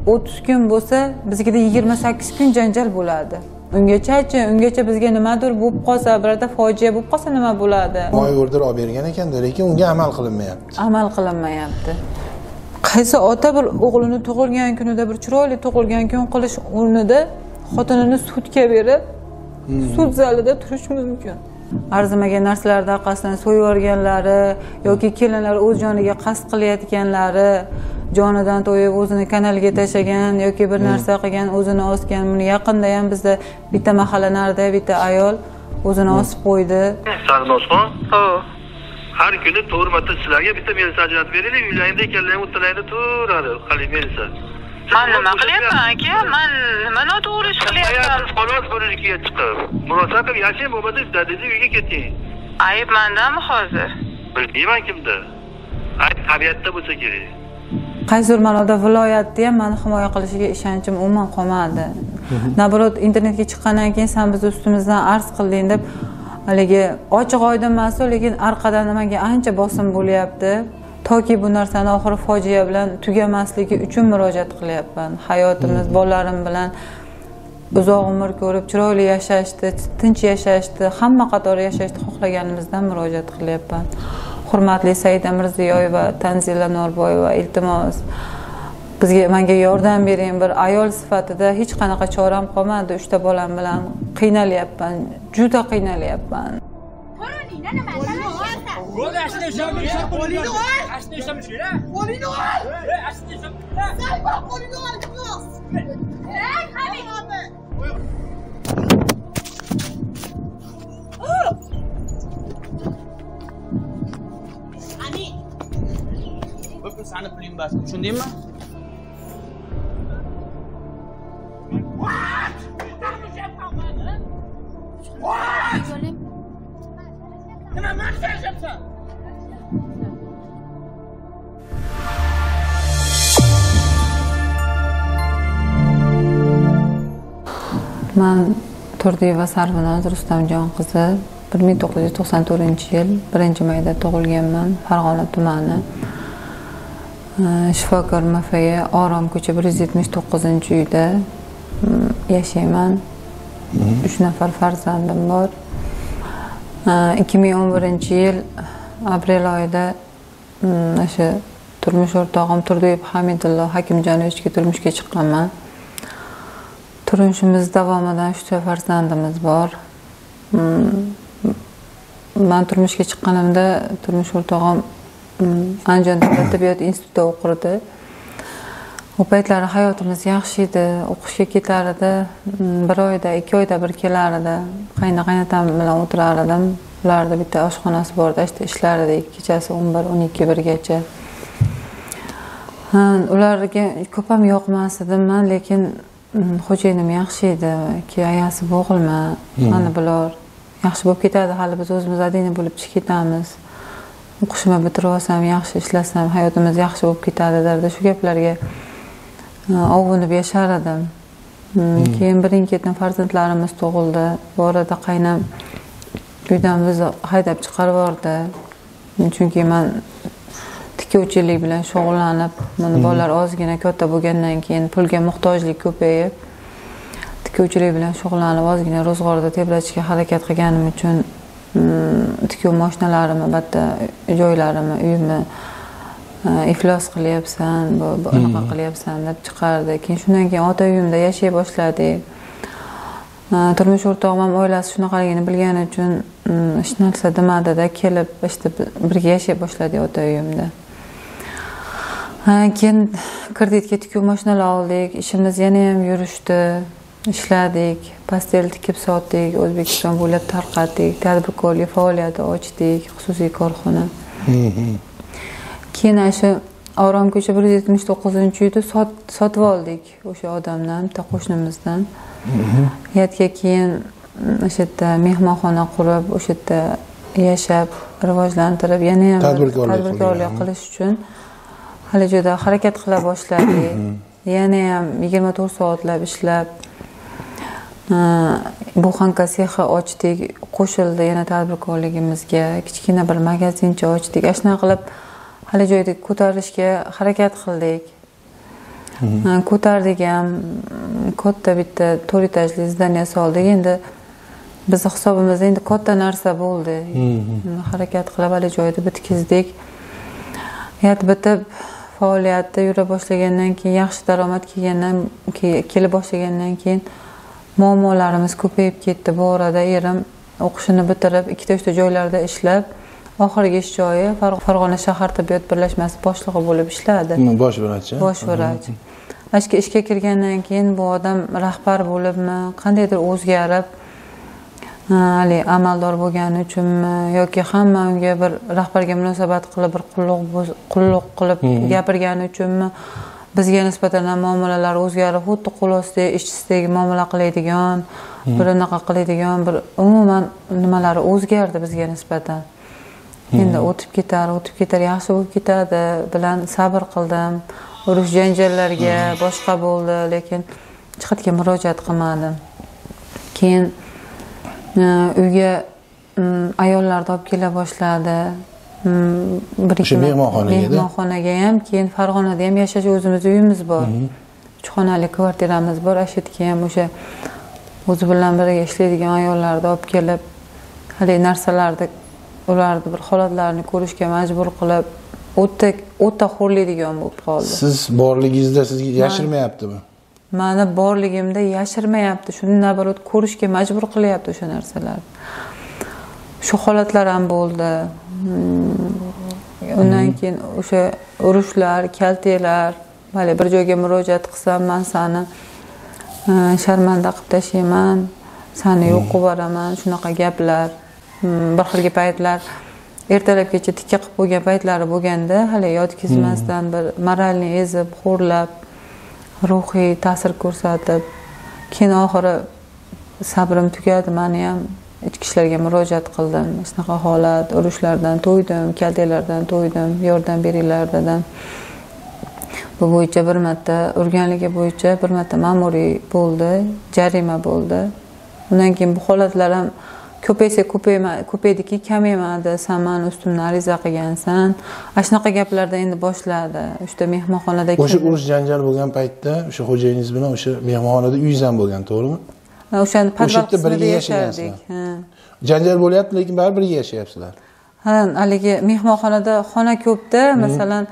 30 kun bo'lsa, bizgida 28 kun janjal bo'ladi. Ungacha bizga nimadir bo'lib qolsa, birorta fojia bo'lib qolsa nima bo'ladi? Moy o'rdirib olib bergan ekanda, lekin unga amal qilinmayapti. Amal qilinmayapti. Qaysi ota bir o'g'lini tug'ilgan kunida bir chiroyli tug'ilgan kun qilish o'rnida xotinini sudga berib, sud zalida turish mumkin. Arzimagan narsalar orqasidan so'yib yuborganlari yoki kelinlar o'z joniga qasd qilayotganlari, jonidan to'yib o'zini kanalga tashlagan yoki bir narsa qilgan, o'zini osgan. Buni yaqinda ham bizda bitta mahalla narida bitta ayol o'zini osib qo'ydi. Sarnosxon? Ha. Har kuni 4 marta sizlarga bitta meni ajratib beraylik, uylaringda ekanlarni o'rtalaringda turadi, qali mensa. Men nima qilyapman aka? Men nima noto'g'ri ish qilyapman? Xolos bo'lishiga chiqib, murosa qilib yashang bo'lmasa, dadingiz uyga keting. Ayb mendami hozir? Bilmayman kimda. Ayb tabiatda bo'lsa kerak. Qaysidir ma'noda viloyatda ham meni himoya qilishiga ishonchim umuman qolmadi. Nabrot internetga chiqqandan keyin sen biz ustimizdan arz qilding deb haligi ochiq oydin emas, lekin orqadan nimaga ancha bosim bo'lyapti. Toki bu narsani oxiri fojia bilan tugamasligi uchun murojaat qilyapman. Hayotimiz bolalarim bilan uzoq umr ko'rib, chiroyli yashashni, tinch yashashni, hamma qatori yashashni xohlaganimizdan murojaat qilyapman. Hurmatli Saida Mirziyoyeva, Tanzila Norboyeva, iltimos menga yordam bering. Bir ayol sifatida hech qanaqa choram qolmadi. 3 ta bolam bilan qiynalyapman, juda qiynalyapman. Sana puling bas, tushundingmi? Nima maqtashyapsan? Men Turdiyeva Sarvinoz Rustamjon qizi 1994-yil 1-mayda tug'ilganman, Farg'ona tumani. Shifokor Mafaya Orom ko'cha 179-uyda yashayman. 3 nafar farzandim bor. 2011-yil aprel oyida o'sha turmush o'rtog'im Turdiyev Hamidullo Hakimjonovichga turmushga chiqqanman. Turmushimiz davomidan 3 ta farzandimiz bor. Men turmushga chiqqanimda turmush o'rtog'im Andijon davlat tibbiyot institutida o'qirdi. O paytlari hayotimiz yaxshi edi. O'qishga ketar edi. 1 oyda, 2 oyda bir kelar edi. Qaynotam bilan o'tirar edim. Ularda bitta oshxonasi bor edi, ishlar edik kechasi 11-12 birgacha. Ularga ko'p ham yoqmas edim men, lekin xo'jayinim yaxshi edi. Ayasi bo'g'ilma, mana bular yaxshi bo'lib ketadi, hali biz o'zimiz adina bo'lib chiqib ketamiz. O'qishimni bitirib olsam, yaxshi ishlasam, hayotimiz yaxshi bo'lib ketadi derdi. Shu gaplarga ovunib yashar edim. Keyin birin-ketin farzandlarimiz tug'ildi. Bu orada qaynam uydan bizni haydab chiqarib yubordi. Chunki men tikuvchilik bilan shug'ullanib, mana bolalar ozgina katta bo'lgandan keyin pulga muhtojlik ko'payib, tikuvchilik bilan shug'ullanib ozgina ro'zg'orda tebratishga harakat qilganim uchun tikuv mashinalarimni, albatta joylarimni, uyimni iflos qilyapsan, bunaqa qilyapsan deb chiqardi. Keyin shundan keyin ota uyimda yashay boshladik. Turmush o'rtog'im ham oilasi shunaqaligini bilgani uchun hech narsa demadi-da, kelib işte birga yashay boshladik ota uyimda. Keyin kreditga tikuv mashinalari oldik, ishimiz yana ham yurishdi. Ishladik, pastel tikib sotdik, O'zbekiston bo'ylab tarqatdik, tadbirkorlik faoliyati ochdik, xususiy korxona. Keyin shu Orom ko'cha 179-uyda sotib oldik o'sha odamdan, bitta qo'shnimizdan. Yatga keyin o'sha yerda mehmonxona qurib, o'sha yerda yashab, rivojlantirib, yana ham tadbirkorlik qilish uchun hali juda harakat qila boshladik. Yana ham 24 soatlab ishlab buxanka sehi ochdik, qo'shildi yana tadbirkorligimizga, kichkina bir magazincha ochdik. Ashuna qilib hali joyda ko'tarishga harakat qildik. Ko'tardik ham, katta bitta 4 etajli zdaniya soldik. Endi bizni hisobimizda endi katta narsa bo'ldi. Harakat qilib hali joyda bitkizdik. Bitib faoliyatda yura boshlagandan keyin, yaxshi daromad kelib boshlagandan keyin muammolarimiz ko'payib ketdi. Bu orada erim o'qishini bitirib, 2-3 joylarda ishlab, oxirgi ish joyi Farg'ona shahar tibbiyot birlashmasi boshlig'i bo'lib ishladi. Bosh vrach. Bosh vrach. Ishga kirgandan keyin bu odam rahbar bo'libmi, qandaydir o'zgarib, hali amaldor bo'lgani uchunmi yoki hamma unga bir rahbarga munosabat qilib, bir qulluq qilib gapirgani uchunmi bizga nisbatan muomalalar o'zgarib, xuddi qo'l ostidagi ishchisidek muomala qiladigan, bir unaqa qiladigan, bir umuman nimalari o'zgardi bizga nisbatan. Endi o'tib ketar, yaxshi bo'lib ketadi bilan sabr qildim. Urush janjallarga boshqa bo'ldi, lekin jihatga murojaat qilmadim. Keyin uyga ayollarni olib kela boshladi. O'sha mehmonxonaga ham, keyin Farg'onada ham yashash o'zimiz uyimiz bor. 3 xonali kvartiramiz bor. Ashitga ham o'sha o'zi bilan birga ishlaydigan ayollarni olib kelib, hali narsalarni ularni bir holatlarini ko'rishga majbur qilib, o'ta xo'rlaydigan bo'lib qoldi. Siz borligingizda sizga yashirmayaptimi? Meni borligimda yashirmayapti. Shuni nabarat ko'rishga majbur qilyapti o'sha narsalarni. Shu holatlar ham bo'ldi. Undan keyin o'sha urushlar, kaltaklar, hali bir joyga murojaat qilsam, men seni sharmanda qilib tashlayman, seni yo'q qilib yuboraman, shunaqa gaplar. Bir xilgi paytlar ertalabgacha tikka qilib qo'ygan paytlari bo'lganda, hali yotkizmasdan bir moralni ezib, xo'rlab, ruhiy ta'sir ko'rsatib, keyin oxiri sabrim tugadi, meni ham ichki ishlarga murojaat qildim. Shunaqa holat, urushlardan to'ydim, kaltaklardan to'ydim, yordam beringlar dedim. Bu bo'yicha bir marta urganligi bo'yicha bir marta ma'muriy bo'ldi, jarima bo'ldi. Undan keyin bu holatlar ham ko'paydiki, kamaymadi. Sen meni ustimdan ariza qilgansan. Shunaqa gaplarda endi boshladi. O'sha mehmonxonada o'sha urush janjal bo'lgan paytda o'sha xo'jayiningiz bilan o'sha mehmonxonada uyingiz ham bo'lgan, to'g'rimi? O'shani podval qismida yashagansiz. Janjal bo'lyapti, lekin baribir birga yashayapsizlar. Ha, haligi mehmonxonada xona ko'pda, masalan,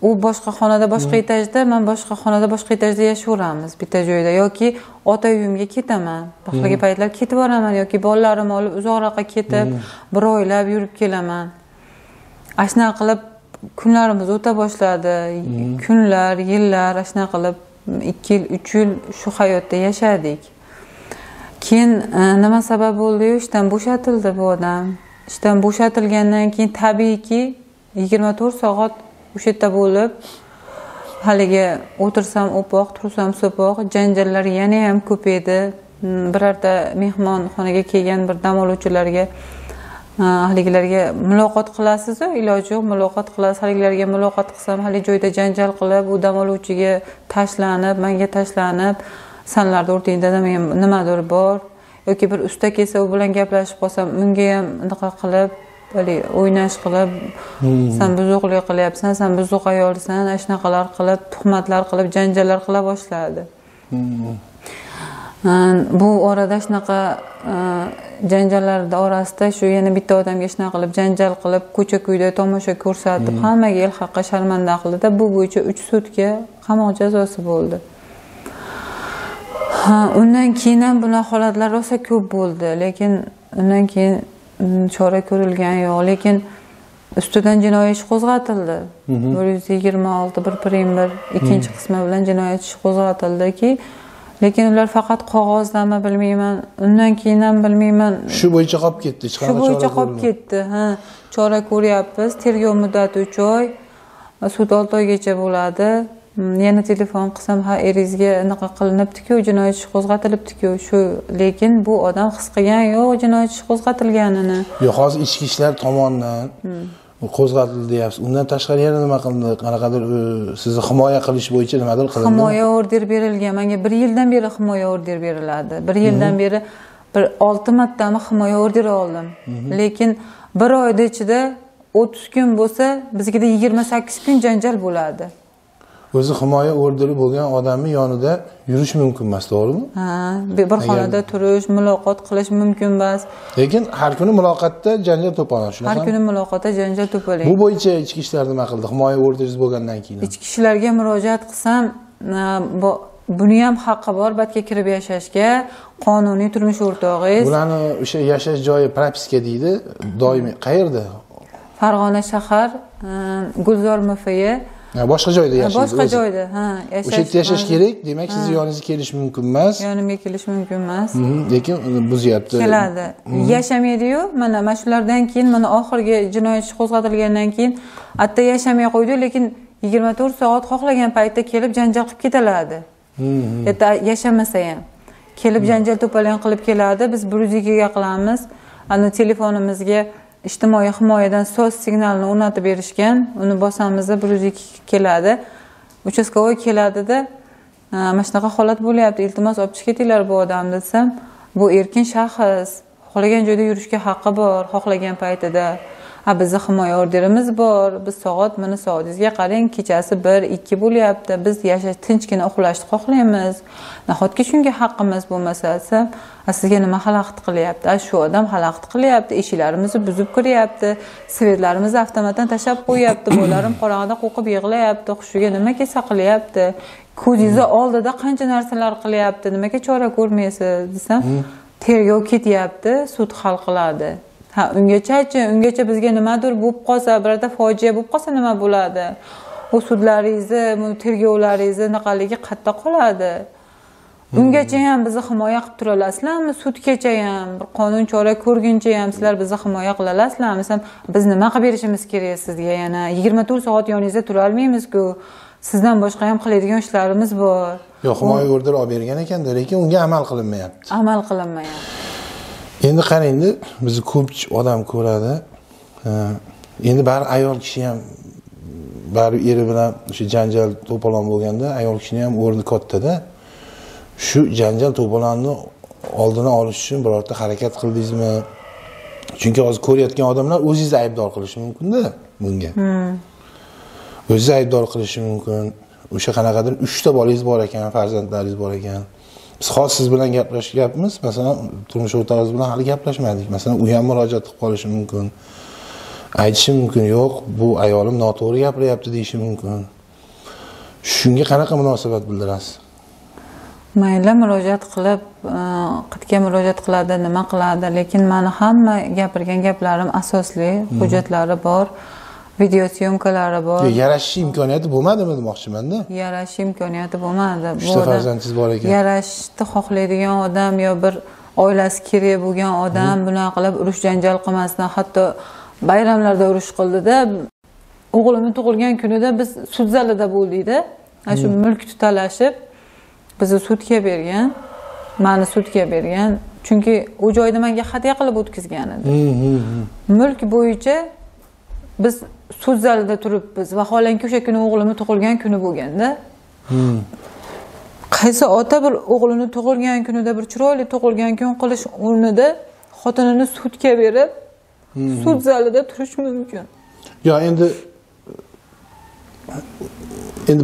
u boshqa xonada, boshqa etajda, men boshqa xonada, boshqa etajda yashayveramiz bitta joyda, yoki ota uyimga ketaman. Boshqa paytlar ketib boraman yoki bolalarimni olib uzoqroqqa ketib, bir oylab yurib kelaman. Ashuna qilib kunlarimiz o'ta boshladi. Kunlar, yillar ashuna qilib 2 yil, 3 yil shu hayotda yashadik. Keyin nima sabab bo'ldi? Ishdan bo'shatildi bu odam. Ishdan bo'shatilgandan keyin tabiiyki 24 soat o'sha yerda bo'lib, haligi o'tirsam o'poq, tursam so'poq, janjallar yana ham ko'paydi. Birorta mehmonxonaga kelgan bir dam oluvchilarga haligilarga muloqot qilasiz, iloji yo'q muloqot qilasiz. Haligilarga muloqot qilsam, hali joyda janjal qilib, u dam oluvchiga tashlanib, menga tashlanib, sanlarda o'rtingda nimadir bor yoki bir usta kelsa u bilan gaplashib qolsam, unga ham unaqa qilib, o'ynash qilib, sen buzuqlik qilyapsan, sen buzuq ayolsan, shunaqalar qilib, tuhmatlar qilib, janjallar qila boshladi. Bu orada shunaqa janjallar orasida shu yana bitta odamga shunaqa qilib, janjal qilib, ko'cha-ko'yda tomosha ko'rsatib, hammaga el haqqa sharmanda qildi-da, bu bo'yicha 3 sutka qamoq jazosi bo'ldi. Undan keyin ham bunaqa holatlar rosa ko'p bo'ldi, lekin undan keyin chora ko'rilgan yo'q, lekin ustidan jinoiy ish qo'zg'atildi. 126/1 ikkinchi qismi bilan jinoyat ishi qo'zg'atildiki, lekin ular faqat qog'ozdami bilmayman, undan keyin ham bilmayman. Shu bo'yicha qolib ketdi, hech qanday chora. Shu bo'yicha qolib ketdi, chora ko'ryapmiz. Tergov muddati 3 oy, sud 6 oygacha bo'ladi. Yana telefon qilsam, eringizga anaqa qilinibdi-ku, jinoyat ishi qo'zg'atilibdi-ku, shu, lekin bu odam his qilgan yo'q jinoyat ishi qo'zg'atilganini. Yo'q, hozir ichki ishlar tomonidan qo'zg'atildi deyapsiz. Undan tashqari yana nima qilindi? Qanaqadir sizni himoya qilish bo'yicha nimadir qilindi? Himoya order berilgan. Menga 1 yildan beri himoya order beriladi. 1 yildan beri bir 6 martami himoya orderi oldim. Lekin 1 oyda ichida 30 kun bo'lsa, bizga 28 kun janjal bo'ladi. o'zi himoya orderi bo'lgan odamning yonida yurish mumkin emas, to'g'rimi? Ha, bir xonada turish, muloqot qilish mumkin emas. Lekin har kuni muloqotda janjal to'polon, shunaqami? Har kuni muloqotda janjal to'polon. Bu bo'yicha ichki ishlar nima qildi? Himoya orderingiz bo'lgandan keyin. Ichki ishlarga murojaat qilsam, buni ham haqqi bor, batga kirib yashashga, qonuniy turmush o'rtog'ingiz. Bularni o'sha yashash joyi propiska deydi, doimiy qayerda? Farg'ona shahar, Gulzor MFY. Boshqa joyda yashaydi. Boshqa joyda, ha, yashash. O'sha yerda yashash kerak, demak sizni yoningizga kelish mumkin emas. Yonimga kelish mumkin emas. Lekin buzyapti. Keladi. Yashamaydi-yu, mana shulardan keyin, mana oxirgi jinoyat ishi qo'zg'atilgandan keyin atta yashamay qo'ydi, lekin 24 soat xohlagan paytda kelib janjal qilib ketiladi. Yerda yashamasa ham kelib janjal to'polon qilib keladi. Biz 102 ga qilamiz. Ana telefonimizga ijtimoiy himoyadan SOS signalini o'rnatib berishgan. Uni bosamiz, 102 keladi. Uchastkovoy keladida, mana shunaqa holat bo'lyapti. Iltimos olib chiqib ketinglar bu odamni desam, bu erkin shaxs, xohlagan joyda yurishga haqqi bor, xohlagan paytida. Bizning himoya orderimiz bor. Biz mana soatingizga qarang, kechasi 1-2 bo'lyapti. Biz yashash, tinchgina uxlashni xohlaymiz. Nahotki shunga haqqimiz bo'lmasa, sizga nima xalaqit qilyapti? Shu odam xalaqit qilyapti, eshiklarimizni buzib kiryapti, svetlarimizni avtomatdan tashlab qo'yapti, bolalarim qorong'ida qo'rqib yig'layapti, hushiga nima kelsa qilyapti, ko'zingiz oldida qancha narsalar qilyapti, nimaga chora ko'rmaysiz desam, tergov ketyapti, sud hal qiladi. Ungacha bizga nimadir bo'lib qolsa, birorta fojia bo'lib qolsa nima bo'ladi? Bu sudlaringizni, bu tergovlaringizni naqaligi qayerda qoladi? Ungacha ham bizni himoya qilib tura olasizlarmi? Sudgacha ham, bir qonun chora ko'rguncha ham sizlar bizni himoya qila olasizlarmi? Biz nima qilib berishimiz kerak sizga yana? 24 soat yoningizda tura olmaymiz-ku. Sizdan boshqa ham qiladigan ishlarimiz bor. Yo'q, himoya orderi olib bergan ekan-da, lekin unga amal qilinmayapti. Amal qilinmayapti. Endi qarangda, bizni ko'p odam ko'radi. Endi bari ayol kishi ham bari eri bilan o'sha janjal to'polon bo'lganda, ayol kishining ham o'rni katta-da. Shu janjal to'polonni oldini olish uchun birorta harakat qildingizmi? Chunki hozir ko'rayotgan odamlar o'zingizni aybdor qilishi mumkin-da bunga. O'zingizni aybdor qilishi mumkin. O'sha qanaqadir 3 ta bolangiz bor ekan, farzandlaringiz bor ekan. Biz hozir siz bilan gaplashyapmiz, masalan, turmush o'rtog'ingiz bilan hali gaplashmadik. Masalan, u ham murojaat qilib qolishi mumkin. Aytishi mumkin, yo'q, bu ayolim noto'g'ri gapiryapti deyishi mumkin. Shunga qanaqa munosabat bildirasiz? Mayli murojaat qilib, qitga murojaat qiladi, nima qiladi, lekin meni hamma gapirgan gaplarim asosli, hujjatlari bor, video syomkalari bor. Yarashish imkoniyati bo'lmadimi demoqchiman-da? Yarashish imkoniyati bo'lmadi. Uchta farzandingiz bor ekan. Yarashishni xohlaydigan odam yo bir oilasi kerak bo'lgan odam bunaqa qilib urush janjal qilmasdan, hatto bayramlarda urush qildi-da. O'g'limni tug'ilgan kunida biz sud zalida bo'ldik-da. Shu mulk tutalashib bizni sudga bergan, meni sudga bergan, chunki u joyda menga hadya qilib o'tkazgan edi. Mulk bo'yicha biz sud zalida turibmiz. Vaholanki o'sha kuni o'g'limni tug'ilgan kuni bo'lganda, qaysi ota bir o'g'lini tug'ilgan kunida bir chiroyli tug'ilgan kun qilish o'rnida xotinini sudga berib, sud zalida turish mumkin. Yo, endi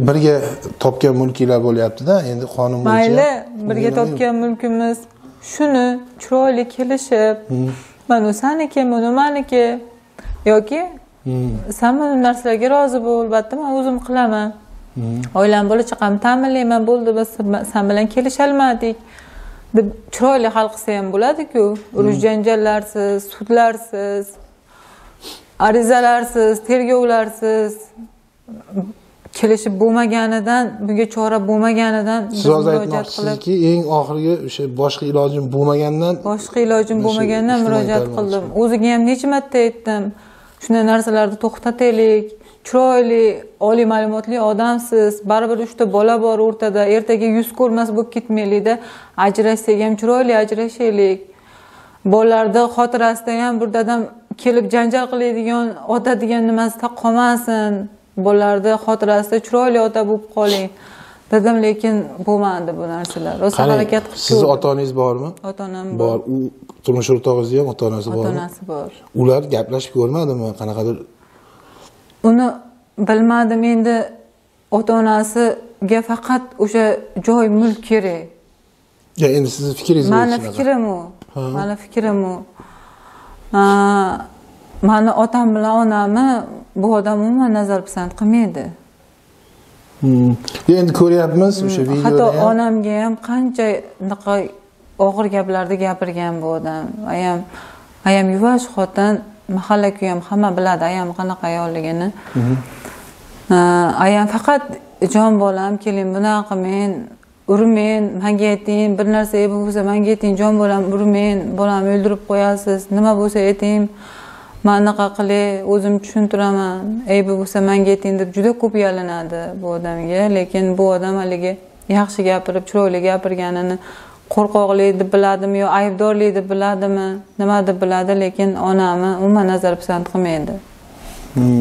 birga topgan mulkinglar bo'lyapti-da, endi qonun bo'yicha. Mayli, birga topgan mulkimiz shuni chiroyli kelishib, mana saniki, mana meniki yoki sen mana narsalarga rozi bo'l, albatta men o'zim qilaman. Oilam bola chaqam ta'minlayman, bo'ldi, biz sen bilan kelisholmadik deb chiroyli hal qilsa ham bo'ladi-ku. Urush janjallarsiz, sudlarsiz, arizalarsiz, tergovlarsiz kelishib bo'lmaganidan, bunga chora bo'lmaganidan siz hozir aytmoqchisizki, eng oxirgi o'sha boshqa ilojim bo'lmagandan murojaat qildim. O'ziga ham necha marta aytdim. Shunday narsalarni to'xtataylik. Chiroyli, oliy ma'lumotli odamsiz. Baribir 3 ta bola bor o'rtada. Ertaga yuz ko'rmas bo'lib ketmaylikda. Ajrashsak ham chiroyli ajrashaylik. Bolalarda xotirasida ham bir dadam kelib janjal qiladigan, otadigan nimasida qolmasin. Bolalarda xotirasida chiroyli ota bo'lib qoling. Dedim, lekin bo'lmadi bu narsalar. O'zi harakat qilib. Sizni ota-onangiz bormi? Ota-onam bor. U turmush o'rtog'ingiz ham ota-onasi bormi? Ota-onasi bor. Ular gaplashib ko'rmadimi? Qanaqadir uni bilmadim, endi ota-onasiga faqat o'sha joy mulk kerak. Ya endi sizni fikringiz Mani fikrim u. Mani fikrim u. Mani otam bilan onamni bu odam umuman nazar pisand qilmaydi. Endi ko'ryapmiz o'sha videoda. Hatto onamga ham qancha og'ir gaplarni gapirgan bu odam. Ayam yuvosh xotin, mahalla-ku ham hamma biladi ayam qanaqa ayolligini. Ayam faqat jon bolam, keling bunaqa qilmang, urmang, menga ayting, bir narsa bo'lsa menga ayting, jon bolam urmang, bolamni o'ldirib qo'yasiz, nima bo'lsa ayting, men anaqa qilay, o'zim tushuntiraman, aybi bo'lsa menga ayting deb juda ko'p yalinadi bu odamga, lekin bu odam haligi yaxshi gapirib, chiroyli gapirganini qo'rqoqlik deb biladimi yo aybdorlik deb biladimi, nima deb biladi, lekin onamni umuman nazar pisand qilmaydi.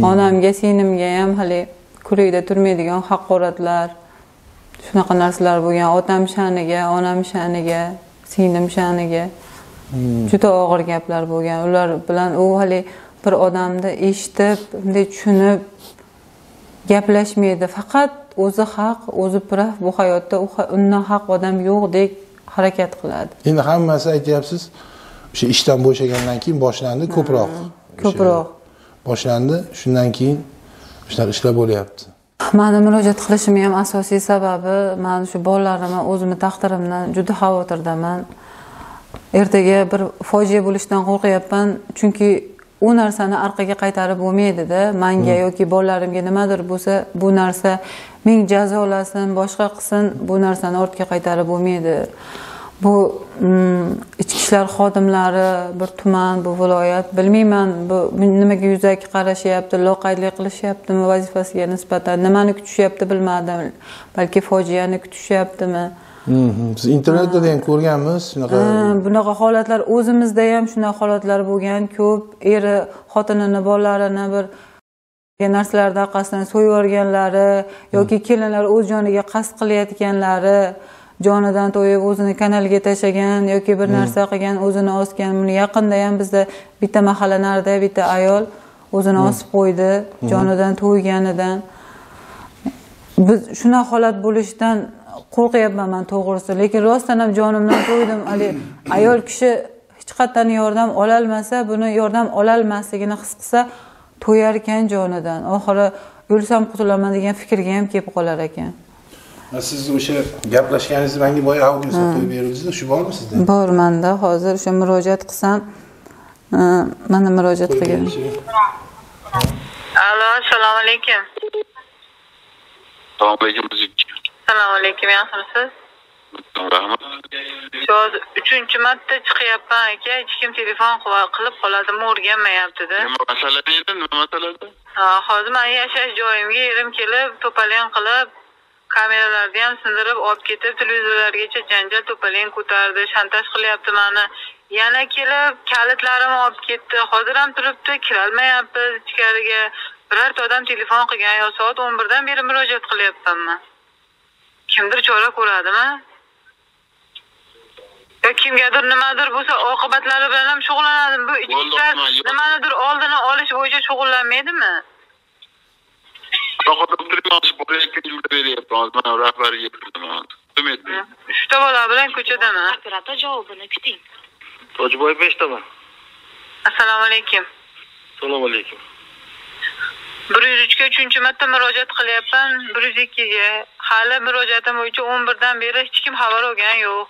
Onamga, singlimga ham hali ko'rikda turmaydigan haqoratlar, shunaqa narsalar bo'lgan. Otam sha'niga, onam sha'niga, singlim sha'niga juda og'ir gaplar bo'lgan. Ular bilan u hali bir odamni eshitib, bunday tushunib gaplashmaydi. Faqat o'zi haq, o'zi prav, bu hayotda undan haq odam yo'qdek harakat qiladi. Endi hammasi aytyapsiz, o'sha ishdan bo'shagandan keyin boshlandi ko'proq. Boshlandi, shundan keyin shunaqa ishlar bo'lyapti. Meni murojaat qilishim ham asosiy sababi, men shu bolalarimni, o'zimni taqdirimdan juda xavotirdaman. Ertaga bir fojia bo'lishidan qo'rqyapman, chunki u narsani orqaga qaytarib bo'lmaydi-da. Menga yoki bolalarimga nimadir bo'lsa, bu narsa ming jazolasin, boshqa qilsin, bu narsani ortga qaytarib bo'lmaydi. Bu ichki ishlar xodimlari, bir tuman, bu viloyat, bilmayman, bu nimaga yuzaki qarashyapti, loqaydlik qilishyaptimi vazifasiga nisbatan, nimani kutishyapti bilmadim. Balki fojiani kutishyaptimi? Biz internetda ham ko'rganmiz shunaqa. Bunaqa holatlar o'zimizda ham shunaqa holatlar bo'lgan ko'p. Eri xotinini, bolalarini bir narsalardan orqasidan so'yib yuborganlari yoki kelinlar o'z joniga qasd qilayotganlari, jonidan to'yib o'zini kanalga tashlagan yoki bir narsa qilgan, o'zini osgan. Buni yaqinda ham bizda bitta mahalla narida bitta ayol o'zini osib qo'ydi, jonidan to'yganidan. Biz shunaqa holat bo'lishidan qo'rqyapman men to'g'risi, lekin rostdan ham jonimdan to'ydim. Ayol kishi hech qatdan yordam ola olmasa, buni yordam ola olmasligini his qilsa, to'yar ekan jonidan. Oxiri o'lsam qutulaman degan fikrga ham kelib qolar ekan. Siz o'sha gaplashganingizni menga boya audiosini qo'yib berdingiz-da, shu bormi sizda? Bor menda, hozir o'sha murojaat qilsam, mana murojaat qilgan. Alo, assalomu alaykum. Assalomu alaykum. Assalomu alaykum, yaxshimisiz? Rahmat. Hozir 3-marta chiqyapman aka, hech kim telefon qilib qoladimi o'rganmayapti-da. Nima masala edi? Nima masala edi? Hozir men yashash joyimga erim kelib, to'palon qilib, kameralarni ham sindirib olib ketib, televizorlargacha janjal to'palon ko'tardi, shantaj qilyapti meni. Yana kelib, kalitlarimni olib ketdi. Hozir ham turibdi, kirolmayapmiz ichkariga. Birorta odam telefon qilgan, yo soat 11 dan beri murojaat qilyapman. Kimdir chora ko'radimi? Yo kimgadir nimadir bo'lsa, oqibatlari bilan ham shug'ullanadi. Bu ichki ishlar nimanidir oldini olish bo'yicha shug'ullanmaydimi? Uchta bola bilan ko'chadaman. Operator javobini kuting. Tojiboyev 5taman. Assalomu alaykum. Assalomu alaykum. 103 ga 3-marta murojaat qilyapman, 102 ga. Hali murojaatim bo'yicha 11 dan beri hech kim xabar olgan yo'q.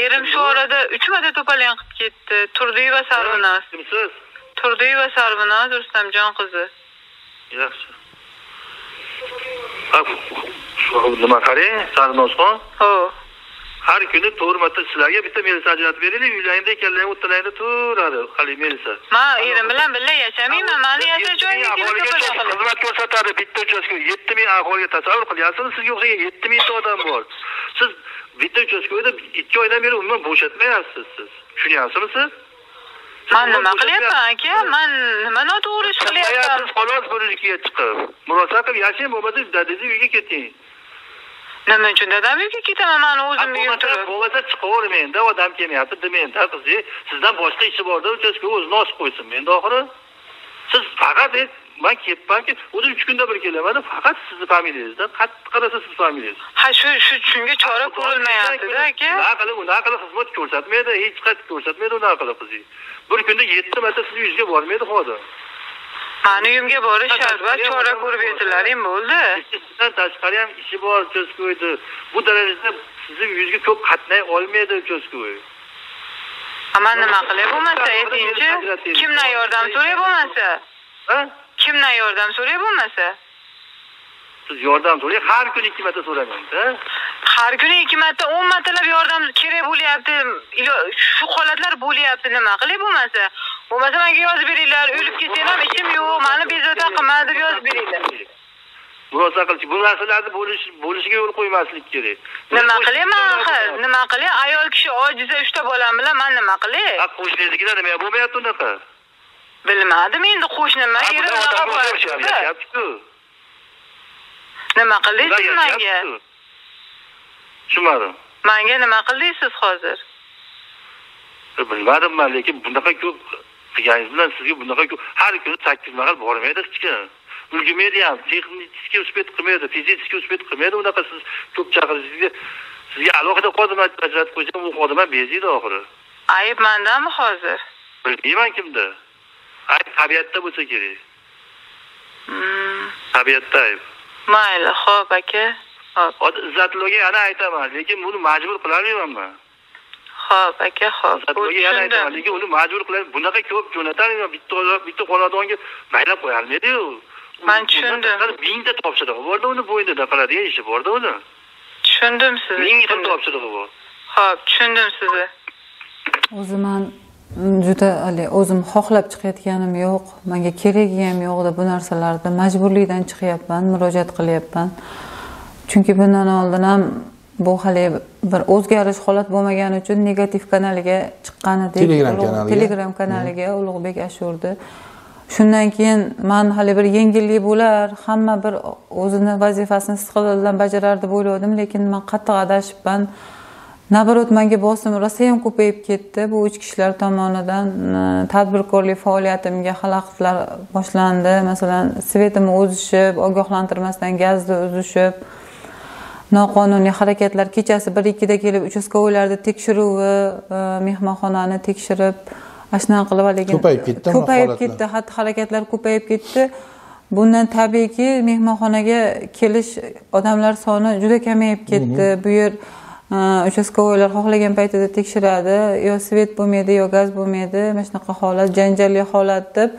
Erim shu orada 3 marta to'palon qilib ketdi. Turdiyeva Sarvinoz. Kimsiz? Turdiyeva Sarvinoz Rustamjon qizi. Yaxshi. Nima qarang, Sarvinoz-xon? Xo'p. Har kuni 4 marta sizlarga bitta melisa ajratib beraylik, uylaringda ekanlar, o'tlarida turadi. Qali melisa. Men erim bilan birga yashamayman. Meni yashash joyimga kelib xizmat ko'rsatadi bitta uchastka. 7000 aholiga tasavvur qilyapsizmi? Sizga o'xshagan 7000 ta odam bor. Siz bitta uchastkada 2 oydan beri umuman bo'shatmayapsiz siz. Tushunyapsizmi siz? Men nima qilyapman aka? Men nima noto'g'ri ish qilyapman? Siz xolos bo'lishiga chiqib, murosa qilib yashang, bo'lmasa dadangiz uyiga keting. Nima uchun dadam uyga ketaman, men o'zim uyimda turib. Bo'lmasa chiqavermang-da, odam kelmayapti demang-da qizi. Sizdan boshqa ishi bor-da, uchastka o'zini osib qo'ysin. Menda oxiri siz faqat men kelibmanki, o'zi 3 kunda bir kelaman, faqat sizni familiyangizdan qattiq qarasa siz familiyangiz. Ha, shunga chora ko'rilmayapti-da, aka. Unaqa qilib xizmat ko'rsatmaydi, hech qanday ko'rsatmaydi unaqa qilib qizingiz. Bir kunda 7 marta sizni yuzga bormaydi xodim. Mani uyimga borish shart, chora ko'rib yetilaring bo'ldi. Sizdan tashqari ham ishi bor, uchastko'ydi. Bu darajada sizni yuzga ko'p qatnay olmaydi uchastko'y. Men nima qilay bo'lmasa, aytingchi, kimdan yordam so'ray bo'lmasa? Ha? Kimdan yordam so'ray bo'lmasa? Siz yordam so'rang, har kuni 2 marta so'ramaysiz, Har kuni 2 marta, 10 martalab yordam kerak bo'lyapti. Shu holatlar bo'lyapti, nima qilay bo'lmasa? Bo'lmasa menga yozib beringlar, o'lib ketsam ham ishim yo'q, meni bezovta qilma deb yozib beringlar. Murosa qilchi, bu narsalarni bo'lishiga yo'l qo'ymaslik kerak. Nima qilayman, nima qilay? Ayol kishi ojiza 3 ta bolam bilan men nima qilay? Qo'shnilarga nima bo'lmayapti unaqa? Bilmadim endi qo'shnimma, erim unaqa bo'lyapti. Nima qildingiz menga? Tushunmadim. Menga nima qildingiz hozir? Bilmadim men, lekin bunaqa ko'p qilganingiz bilan sizga bunaqa ko'p har kuni 8 mahal bormaydi hech kim. Ulgurmaydi ham, texnik uspet qilmaydi, fizik uspet qilmaydi, unaqa siz ko'p chaqirisingizga sizga alohida xodimlar ajratib qo'ysam, u xodimlar beziydi oxiri. Ayb mendanmi hozir? Bilmayman kimda. Ayb tabiatda bo'lsa kerak. Tabiatda ayb. Mayli, xo'p aka. Hozir Izzatulloga yana aytaman, lekin buni majbur qilolmayman men. Xo'p aka, xo'p. Izzatulloga yana aytaman, lekin uni majbur qilib, bunaqa ko'p jo'natan bitta xonadonga maylab qo'yolmaydi-yu. Men tushundim. Mingta topshirig'i bor-da uni bo'ynida qiladigan ishi bor-da uni. Tushundim sizni. Ming xil topshirig'i bor. Xo'p, tushundim sizni. O'zi men juda o'zim xohlab chiqayotganim yo'q, menga keragi ham yo'q deb bu narsalarda majburlikdan chiqyapman, murojaat qilyapman. Chunki bundan oldin ham bu hali bir o'zgarish holat bo'lmagani uchun negativ kanaliga chiqqanidek, Telegram kanaliga Ulug'bek Ashurdi. Shundan keyin men hali bir yengillik bo'lar, hamma bir o'zini vazifasini istiqboldan bajarar deb o'yladim, lekin men qattiq adashibman. Nabarot menga bosim rosa ham ko'payib ketdi. Bu ichki ishlar tomonidan tadbirkorlik faoliyatimga xalaqitlar boshlandi. Masalan, svetim o'zishib, ogohlantirmasdan gazni uzishib, noqonuniy harakatlar kechasi 1-2 da kelib uchastkovoylarda tekshiruvi, mehmonxonani tekshirib, ashuna qilib lekin ko'payib ketdi, xatti-harakatlar ko'payib ketdi. Bundan tabiiyki mehmonxonaga kelish odamlar soni juda kamayib ketdi. Bu yer uchastkovoylar xohlagan paytida tekshiradi, yo svet bo'lmaydi, yo gaz bo'lmaydi, mana shunaqa holat, janjalli holat deb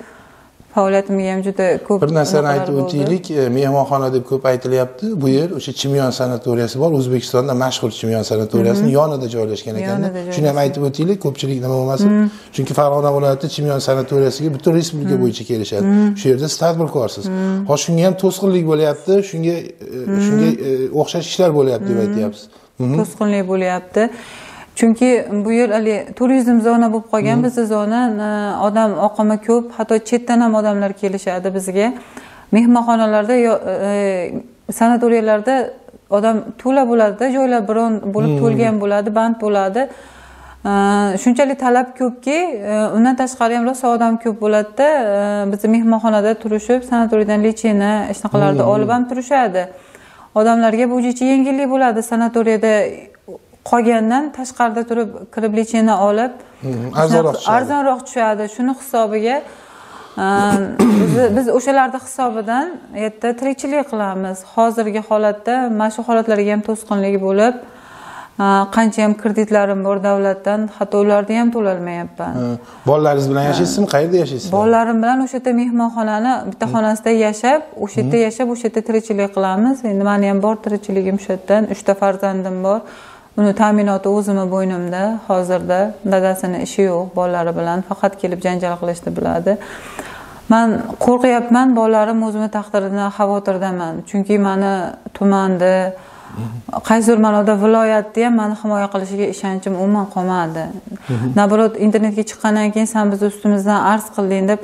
faoliyatimga ham juda ko'p. Bir narsani aytib o'taylik, mehmonxona deb ko'p aytilyapti. Bu yer o'sha Chimyon sanatoriyasi bor, O'zbekistonda mashhur Chimyon sanatoriyasining yonida joylashgan ekan. Shuni ham aytib o'taylik, ko'pchilik nima bo'lmasin. Chunki Farg'ona viloyati Chimyon sanatoriyasiga butun respublika bo'yicha kelishadi. Shu yerda siz tadbirkorsiz. Hozir shunga ham to'sqinlik bo'lyapti, shunga o'xshash ishlar bo'lyapti deb aytyapsiz. To'sqinlik bo'lyapti. Chunki bu yer turizm zona bo'lib qolgan, bizning zona odam oqimi ko'p, hatto chetdan ham odamlar kelishadi bizga. Mehmonxonalarda sanatoriyalarda odam to'la bo'ladi, joylar biron bo'lib to'lgan bo'ladi, band bo'ladi. Shunchalik talab ko'pki, undan tashqari ham rosa odam ko'p bo'ladi-da, bizning mehmonxonada turishib, sanatoriyadan lechena, shnaqalarda olib ham turishadi. Odamlarga bu jichi yengillik bo'ladi, sanatoriyada qolgandan tashqarida turib kirib lechena olib arzonroq tushadi. Shuni hisobiga biz o'shalarda hisobidan yerda tirikchilik qilamiz. Hozirgi holatda mana shu holatlarga ham to'sqinlik bo'lib, qancha ham kreditlarim bor davlatdan, hatto ularni ham to'lolmayapman. Bolalaringiz bilan yashaysizmi? Qayerda yashaysiz? Bolalarim bilan o'sha yerda mehmonxonani bitta xonasida yashab, o'sha yerda tirikchilik qilamiz. Endi meni ham bor tirikchiligim shu yerdan, 3 ta farzandim bor. Uni ta'minoti o'zimning bo'ynimda. Hozirda dadasini ishi yo'q, bolalari bilan faqat kelib janjal qilishni biladi. Men qo'rqyapman, bolalarim o'zimning taqdiridan xavotirdaman. Chunki meni tumanda, qaysidir ma'noda viloyatda ham meni himoya qilishiga ishonchim umuman qolmadi. Nabarot internetga chiqqandan keyin sen biz ustimizdan arz qilding deb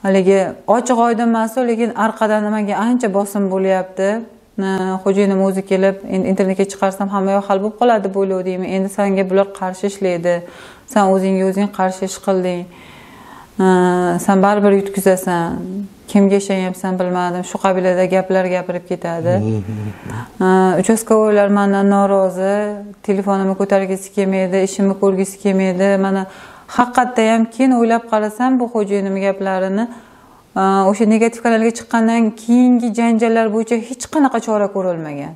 haligi ochiq oydin emas, lekin orqadan menga ancha bosim bo'lyapti. Xo'jayinim o'zi kelib, internetga chiqarsam hamma yo'q hal bo'lib qoladi deb o'ylaydim. Endi senga bular qarshi ishlaydi. Sen o'zing qarshi ish qilding. Sen baribir yutkizasan, kimga ishonyapsan bilmadim, shu qabilada gaplar gapirib ketadi. Uchastkovoylar mendan norozi, telefonimni ko'targisi kelmaydi, ishimni ko'rgisi kelmaydi. Mana haqiqatda ham keyin o'ylab qarasam, bu xo'jayinim gaplarini o'sha negativ kanalga chiqqandan keyingi janjallar bo'yicha hech qanaqa chora ko'rilmagan.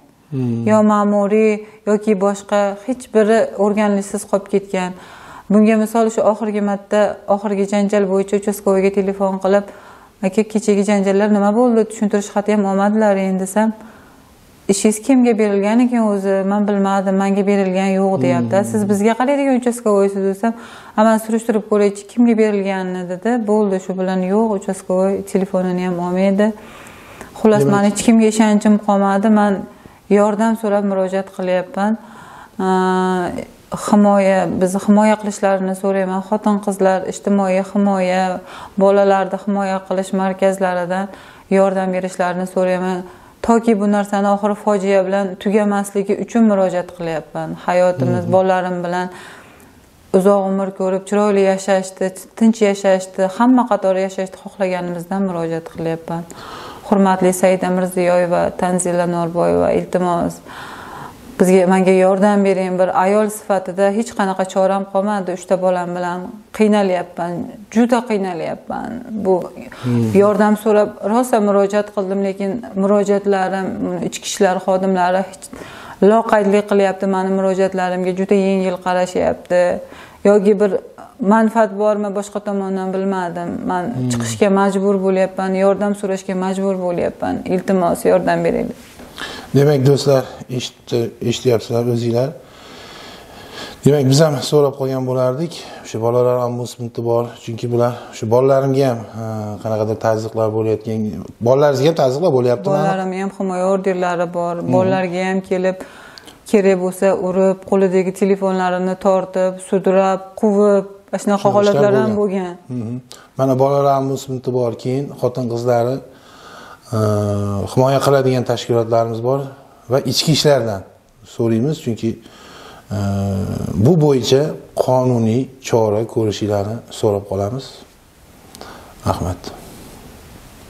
Yo ma'muriy yoki boshqa hech biri o'rganilishsiz qolib ketgan. Bunga misol shu oxirgi janjal bo'yicha uchastkovoyga telefon qilib, aka kechagi janjallar nima bo'ldi? Tushuntirish xati ham olmadilar endi desam, ishingiz kimga berilgan ekan o'zi? Men bilmadim, menga berilgan yo'q deyapti. Siz bizga qaraydigan uchastkovoysiz desam, men surishtirib ko'raychi kimga berilganini dedi. Bo'ldi, shu bilan yo'q, uchastkovoy telefonini ham olmaydi. Xullas, men hech kimga ishonchim qolmadi. Men yordam so'rab murojaat qilyapman. Bizni himoya qilishlarini so'rayman. Xotin-qizlar ijtimoiy himoya, bolalarni himoya qilish markazlaridan yordam berishlarini so'rayman. Toki bu narsani oxiri fojia bilan tugamasligi uchun murojaat qilyapman. Hayotimiz bolalarim bilan uzoq umr ko'rib, chiroyli yashashni, tinch yashashni, hamma qatori yashashni xohlaganimizdan murojaat qilyapman. Hurmatli Saida Mirziyoyeva, Tanzila Norboyeva, iltimos menga yordam bering. Bir ayol sifatida hech qanaqa choram qolmadi. 3 ta bolam bilan qiynalyapman, juda qiynalyapman. Bu yordam so'rab rosa murojaat qildim, lekin murojaatlarim ichki ishlar xodimlari loqaydlik qilyapti. Meni murojaatlarimga juda yengil qarashyapti. Yoki bir manfaat bormi boshqa tomondan bilmadim. Men chiqishga majbur bo'lyapman, yordam so'rashga majbur bo'lyapman. Iltimos yordam beringlar. Demak do'stlar, eshityapsizlar o'zinglar. Demak biz ham so'rab qolgan bo'lardik. O'sha bolalar ombudsmani bor, chunki bular shu bolalarimga ham qanaqadir tazyiqlar bo'layotgan. Bolalaringizga ham tazyiqlar bo'lyaptimi? Bolalarimga ham himoya orderlari bor. Bolalarga ham kelib kerak bo'lsa urib, qo'lidagi telefonlarini tortib, sudrab, quvib, shunaqa holatlar ham bo'lgan. Mana bolalar ombudsmani bor, keyin xotin-qizlari himoya qiladigan tashkilotlarimiz bor va ichki ishlardan so'raymiz, chunki bu bo'yicha qonuniy chora ko'rishlarini so'rab qolamiz. Rahmat.